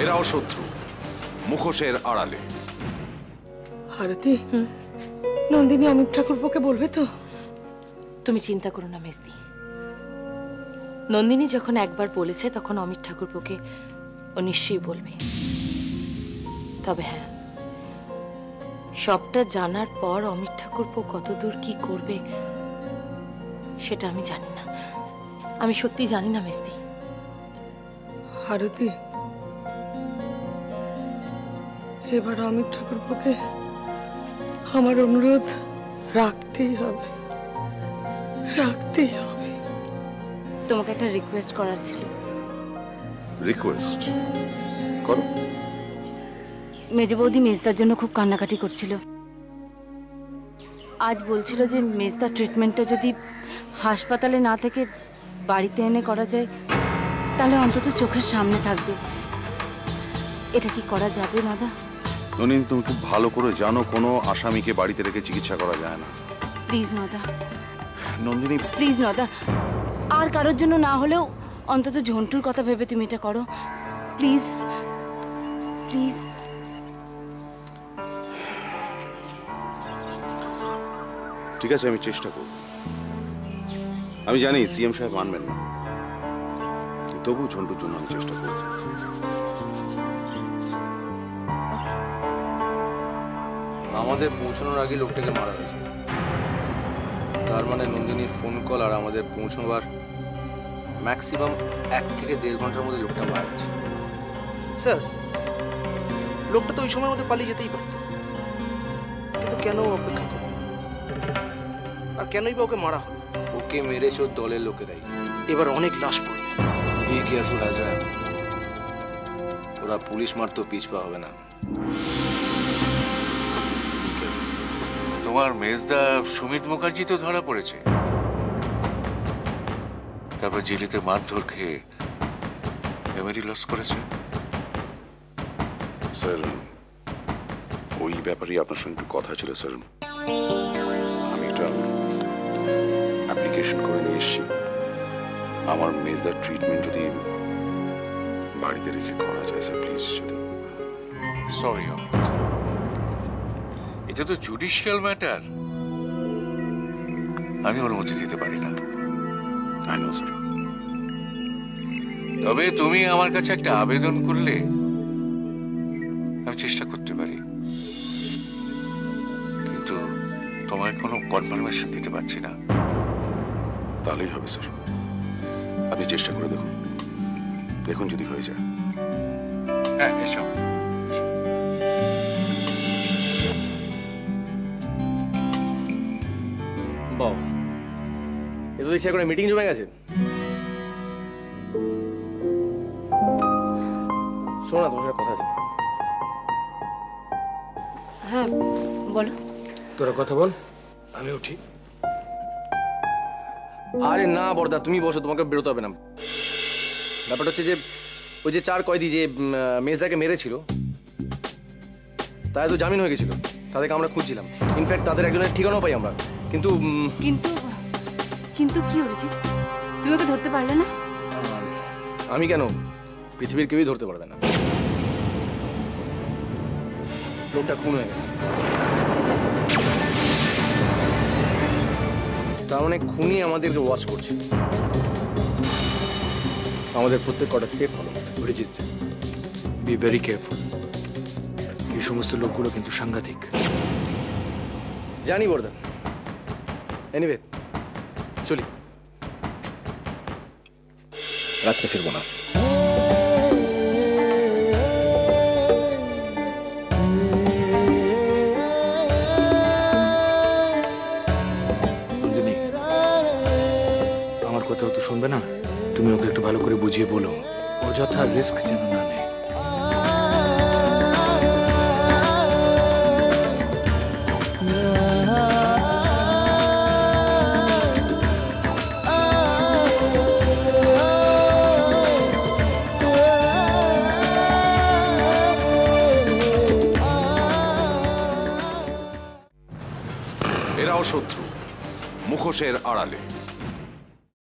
এরাও শত্রু, মুখোশের আড়ালে। আরতি, নন্দিনী অমিত ঠাকুরপোকে বলবে তো? তুমি চিন্তা করো না মেজদি, নন্দিনী যখন একবার বলেছে তখন অমিত ঠাকুরপোকে ও নিশ্চয়ই বলবে। তবে হ্যাঁ, সবটা জানার পর অমিত ঠাকুরপো কতদূর কি করবে সেটা আমি জানি না। আমি সত্যি জানি না মেজদি। আরতি, এবার অমিত ঠাকুরপোকে আমার অনুরোধ রাখতেই হবে, রাখতেই হবে। তোমাকে একটা রিকোয়েস্ট করার ছিল। রিকোয়েস্ট করো। মেজে বৌদি মেজদার জন্য খুব কান্নাকাটি করছিল। আজ বলছিল যে মেজদার ট্রিটমেন্টটা যদি হাসপাতালে না থেকে বাড়িতে এনে করা যায় তাহলে অন্তত চোখের সামনে থাকবে। এটা কি করা যাবে নদা? ননিন, তুমি খুব ভালো করে জানো কোনো আসামিকে বাড়িতে রেখে চিকিৎসা করা যায় না। প্লিজ নদা, নন্দিনী প্লিজ নদা, আর কারোর জন্য না হলেও অন্তত ঝন্টুর কথা ভেবে তুমি এটা করো। Please please. ঠিক আছে, আমি চেষ্টা করব। আমি জানি সিএম সাহেব মানবেন না, তবু ঝন্টুর জন্য আমি চেষ্টা করব। আমাদের পৌঁছানোর আগে লোকটাকে মারা গেছে, তার মানে নন্দিনীর ফোন কল আর আমাদের পৌঁছবার ম্যাক্সিমাম 1 থেকে 1.5 ঘন্টার মধ্যে লোকটা মারা গেছে। স্যার, লোকটা তো ওই সময়ের মধ্যে পালিয়ে যেতেই পারত, কিন্তু কেন অপেক্ষা করল? আর কেনই বা ওকে মারা হলো? ওকে মেরেছে ওর দলের লোকেরাই। এবার অনেক লাশ পড়বে। এই কি আসল রাজা, ওরা পুলিশ মারতো পিছপা হবে না। তোমার মেজদা সুমিত মুখার্জি তো ধরা পড়েছে, তারপর জেলেতে মারধর খেয়ে মেমোরি লস করেছে। স্যার, ওই ব্যাপারে আপনার সঙ্গে একটু কথা ছিল স্যার। আমি একটা অ্যাপ্লিকেশন করে নিয়ে এসেছি। আমার মেজদার ট্রিটমেন্ট যদি বাড়িতে রেখে করা যায় স্যার, প্লিজ। সরি অমিত, এটা তো জুডিশিয়াল ম্যাটার, আমি অনুমতি দিতে পারি না। I know sir. তবে তুমি আমার কাছে একটা আবেদন করলে আমি চেষ্টা করতে পারি, কিন্তু তোমায় কোনো কনফার্মেশন দিতে পারছি না। তাহলেই হবে স্যার, আপনি চেষ্টা করে দেখুন, দেখুন যদি হয়ে যায়। হ্যাঁ, এসো। বাহ, এ তো দেখছি এখন মিটিং জমে গেছে। শোনো না, তোমার সাথে কথা আছে। হ্যাঁ বলো। তোরা কথা বল, আমি উঠি। আরে না বড়দা, তুমি বসো, তোমাকে বেরোতে হবে না। ব্যাপারটা হচ্ছে যে ওই যে 4 কয়েদি যে মেজদাকে মেরেছিল, তাই তো জামিন হয়ে গেছিল। তাদেরকে আমরা খুঁজছিলাম, ইনফ্যাক্ট তাদের একজনের ঠিকানাও পাই আমরা। কিন্তু কিন্তু কিন্তু কি অরিজিৎ, তুমি ওকে ধরতে পারলে না? আমি কেন, পৃথিবীর কেউই ধরতে পারবে না। লোকটা খুন হয়ে গেছে, তার মানে খুনি আমাদেরকে ওয়াচ করছে। আমাদের প্রত্যেক কটা step follow. Arijit, be very careful. এই সমস্ত লোকগুলো কিন্তু সাংঘাতিক। জানি বর্ধন। এনিওয়ে, চলি, রাত্রে ফিরবো না। নন্দিনী, আমার কথাও তো শুনবে না? তুমি ওকে একটু ভালো করে বুঝিয়ে বলো, অযথা রিস্ক যেন না নেয়। এরাও শত্রু, মুখোশের আড়ালে।